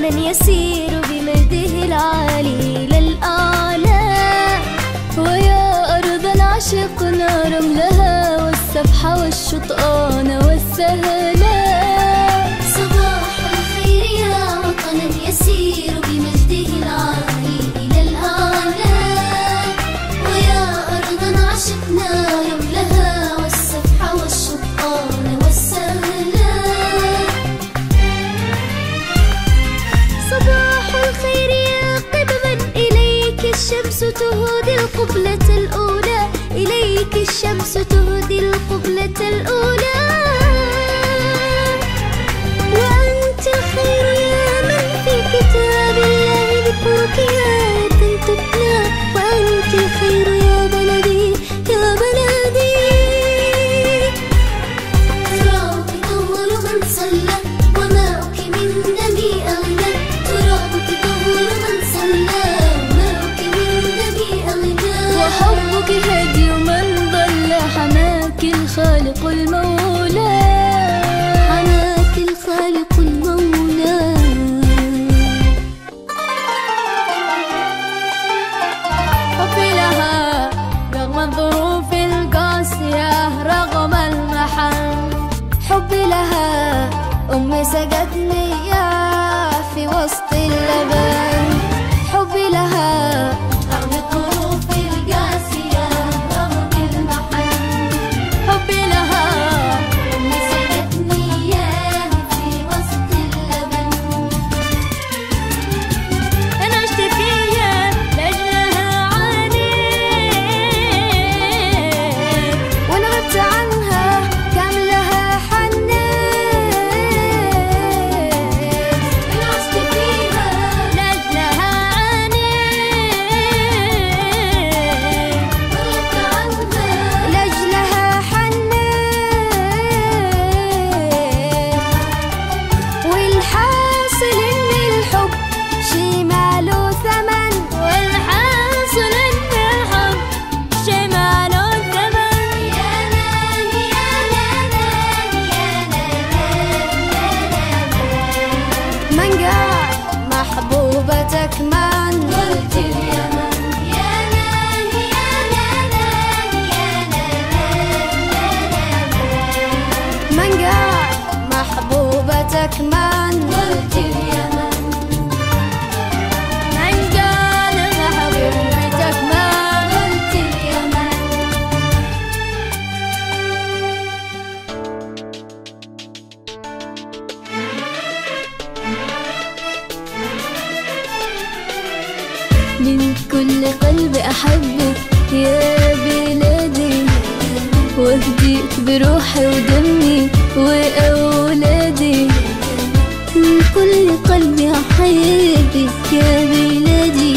وطنا يسير بمجده العالي إلى الأعلى. ويا أرض عشقنا رملها والسبح والشطآن والسهلا. صباح الخير يا وطنا يسير بمجده العالي إلى الأعلى. ويا أرض عشقنا رملها والسبح والشطآن والسهلا. صباح الخير يا قدما إليك الشمس تهدي القبلة الأولى. إليك الشمس تهدي القبلة الأولى. وأنت الخير يا من في كتاب الله ذكرك آية تتلى. وأنت الخير يا بلدي يا بلدي. ترابك طهر من صلى وماؤك من دمي أغلى. ترابك طهر من صلى وماؤك من دمي أغلى. وحبك هدي من ضل حماك الخالق المولى. حماك الخالق المولى. حبي لها رغم الظروف القاسية رغم المحن. حبي لها أمي سقتني في وسط اللبن. حبي لها رغم الظروف القاسية رغم المحن. حبي لها أمي سقتني في وسط اللبن. أنا عشت فيها لأجلها عانيت وأنا غبت عنها كان لها حنيت. أنا عشت فيها لأجلها عانيت وغبت عنها لأجلها حنيت. والحاصل إن الحب شي ماله ثمن. والحاصل إن الحب شي ماله ثمن. يا ناني يا ناني يا ناني. من قال محبوبتك من قلت اليمن. يا ناني يا ناني يا ناني. من قال محبوبتك من قلت اليمن. من قال محبوبتك من قلت اليمن. من كل قلبي أحبك يا بلادي. وأهديك بروحي ودمي وأولادي. من كل قلبي أحبك يا بلادي.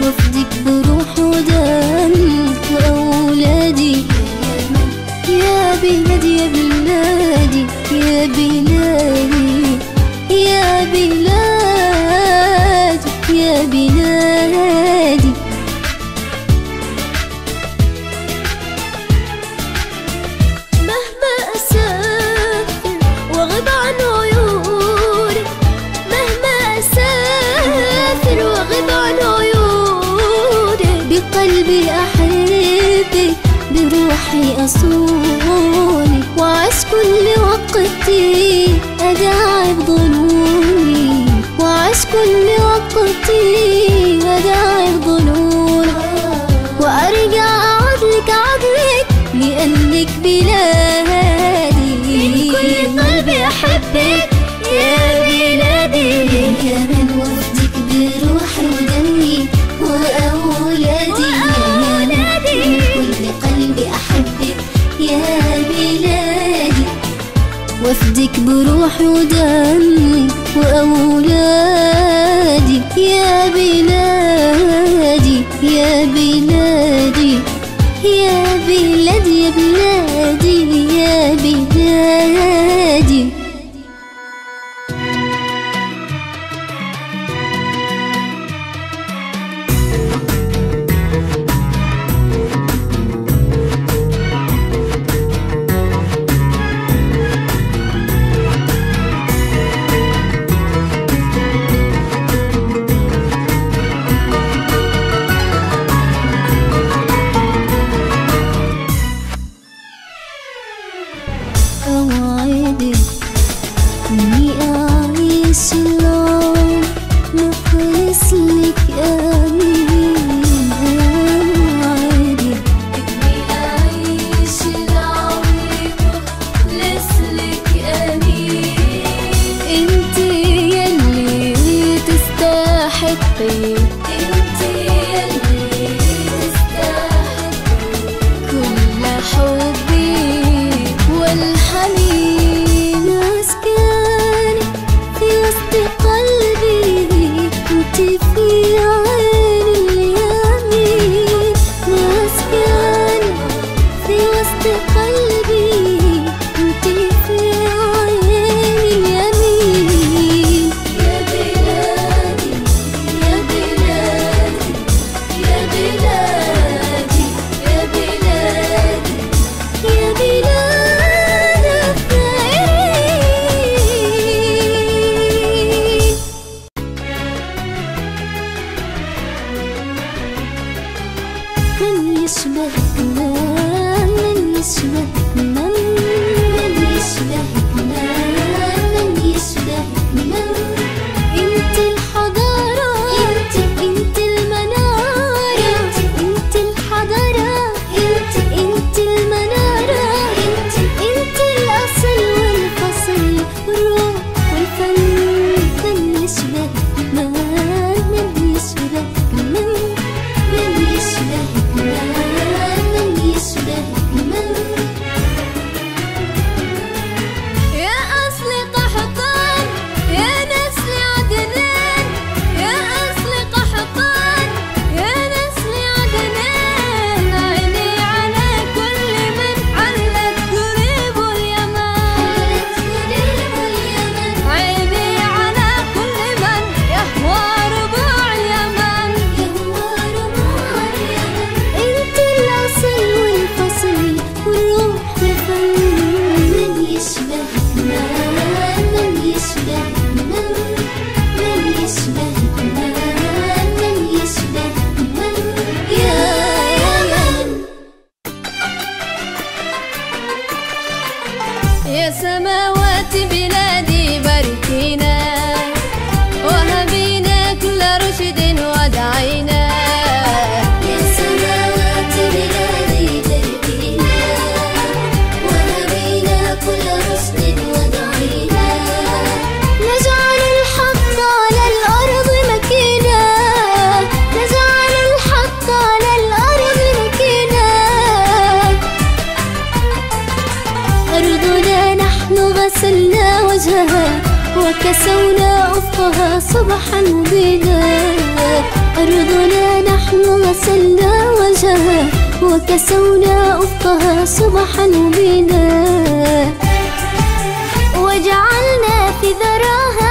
وأفديك بروحي ودمي وأولادي. يا بلادي يا بلادي يا بلادي يا بلادي يا بلادي. مهما أسافر وأغيب عن عيوني. مهما أسافر وأغيب عن عيوني. بقلبي أحبك بروحي أصوني. وأعيش كل وقتي أداعي بظنوني. وأعيش كل وقتي أداعي بظنوني. وأرجع أعدلك عدلك لأنك بلادي. من كل قلبي أحبك يا بلادي. يا من وفدك بروحي ودمي وأولادي. من كل قلبي أحبك يا بلادي. وفدك بروحي ودمي وأولادي. يا بلادي يا بلادي يا بلادي يا بلادي يا بلادي. من يشبهك من يشبهك من يشبهك من انت الحضارة انت المنارة انت الحضارة انت المنارة انت الأصل والفصل والروح والفن من يشبهك من يشبهك من يشبهك من يشبهك من يا أصل قحطان يا نسل عدنان يا أصل قحطان يا نسل عدنان عيني على كل من علت قريب اليمن عيني على كل من يهوى ربوع اليمن انت الأصل والفصل والروح والفن من يشبهك من يشبهك من يشبهك من يشبهك من يا من يا سماوات بلادي باركينا وهبينا كل رشد ودعينا يا سماوات بلادي باركينا وهبينا كل رشد ودعينا نجعل الحق على الأرض مكينا نجعل الحق على الأرض مكينا أرضنا نحن غسلنا وجهها وكسونا أفقها صبحا مبينا أرضنا نحن غسلنا وجهها وكسونا أفقها صبحا مبينا وجعلنا في ذراها